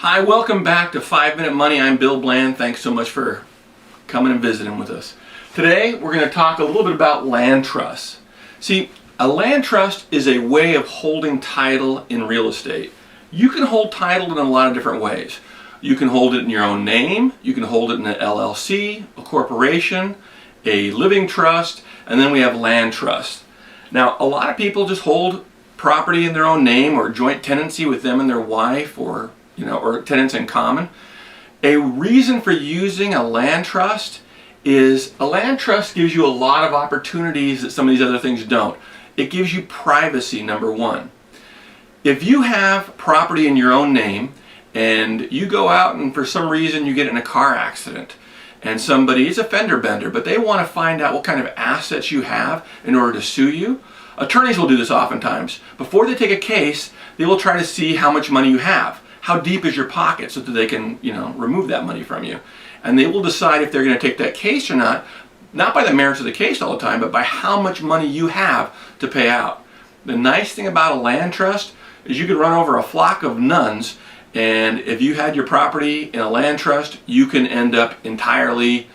Hi, welcome back to 5 Minute Money. I'm Bill Bland. Thanks so much for coming and visiting with us. Today we're going to talk a little bit about land trusts. See, a land trust is a way of holding title in real estate. You can hold title in a lot of different ways. You can hold it in your own name, you can hold it in an LLC, a corporation, a living trust, and then we have land trusts. Now, a lot of people just hold property in their own name or joint tenancy with them and their wife, or tenants in common. A reason for using a land trust is a land trust gives you a lot of opportunities that some of these other things don't. It gives you privacy, number one. If you have property in your own name and you go out and for some reason you get in a car accident and somebody is a fender bender, but they want to find out what kind of assets you have in order to sue you, attorneys will do this oftentimes. Before they take a case, they will try to see how much money you have. How deep is your pocket so that they can, remove that money from you. And they will decide if they're going to take that case or not by the merits of the case all the time, but by how much money you have to pay out. The nice thing about a land trust is you could run over a flock of nuns, and if you had your property in a land trust, you can end up entirely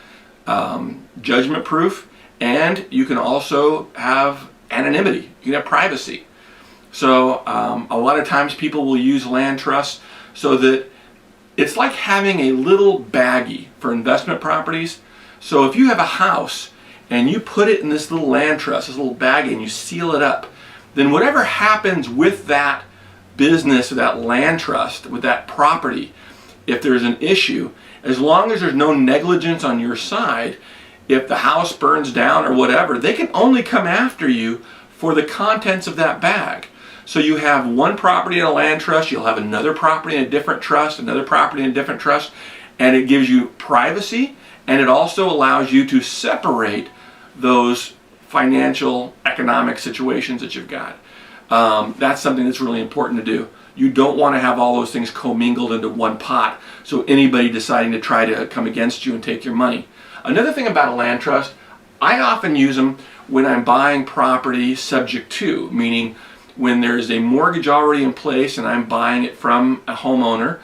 judgment proof, and you can also have anonymity. You can have privacy. So a lot of times people will use land trusts so that it's like having a little baggie for investment properties. So if you have a house and you put it in this little land trust, this little baggie, and you seal it up, then whatever happens with that business or that land trust, with that property, if there's an issue, as long as there's no negligence on your side, if the house burns down or whatever, they can only come after you for the contents of that bag. So you have one property in a land trust, you'll have another property in a different trust, another property in a different trust, and it gives you privacy, and it also allows you to separate those financial, economic situations that you've got. That's something that's really important to do. You don't want to have all those things commingled into one pot, so anybody deciding to try to come against you and take your money. Another thing about a land trust, I often use them when I'm buying property subject to, meaning when there's a mortgage already in place and I'm buying it from a homeowner,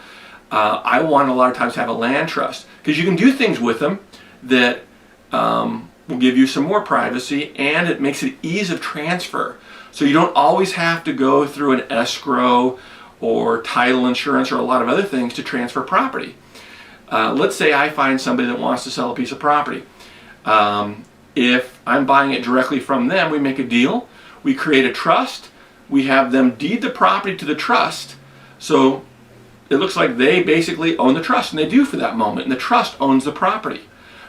I want a lot of times to have a land trust, because you can do things with them that will give you some more privacy, and it makes it ease of transfer. So you don't always have to go through an escrow or title insurance or a lot of other things to transfer property. Let's say I find somebody that wants to sell a piece of property. If I'm buying it directly from them, we make a deal, we create a trust, we have them deed the property to the trust, so it looks like they basically own the trust, and they do for that moment, and the trust owns the property.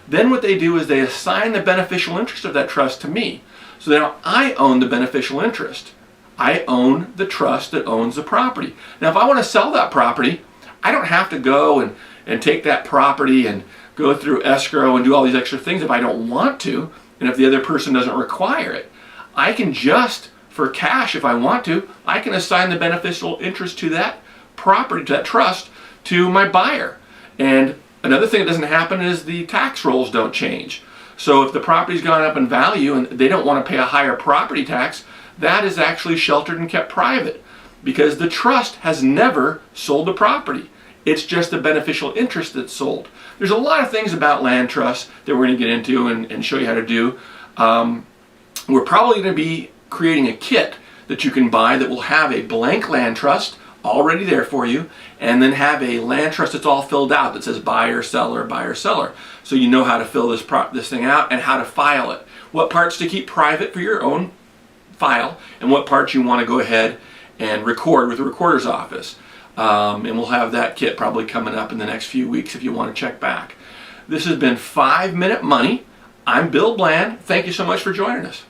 Then what they do is they assign the beneficial interest of that trust to me. So now I own the beneficial interest. I own the trust that owns the property. Now if I want to sell that property, I don't have to go and take that property and go through escrow and do all these extra things if I don't want to, and if the other person doesn't require it. I can just, for cash if I want to, I can assign the beneficial interest to that property, to that trust, to my buyer. And another thing that doesn't happen is the tax rolls don't change. So if the property's gone up in value and they don't want to pay a higher property tax, that is actually sheltered and kept private, because the trust has never sold the property. It's just the beneficial interest that's sold. There's a lot of things about land trusts that we're going to get into and show you how to do. We're probably going to be creating a kit that you can buy that will have a blank land trust already there for you, and then have a land trust that's all filled out that says buyer, seller, so you know how to fill this thing out and how to file it. What parts to keep private for your own file, and what parts you want to go ahead and record with the recorder's office. And we'll have that kit probably coming up in the next few weeks if you want to check back. This has been 5 Minute Money. I'm Bill Bland. Thank you so much for joining us.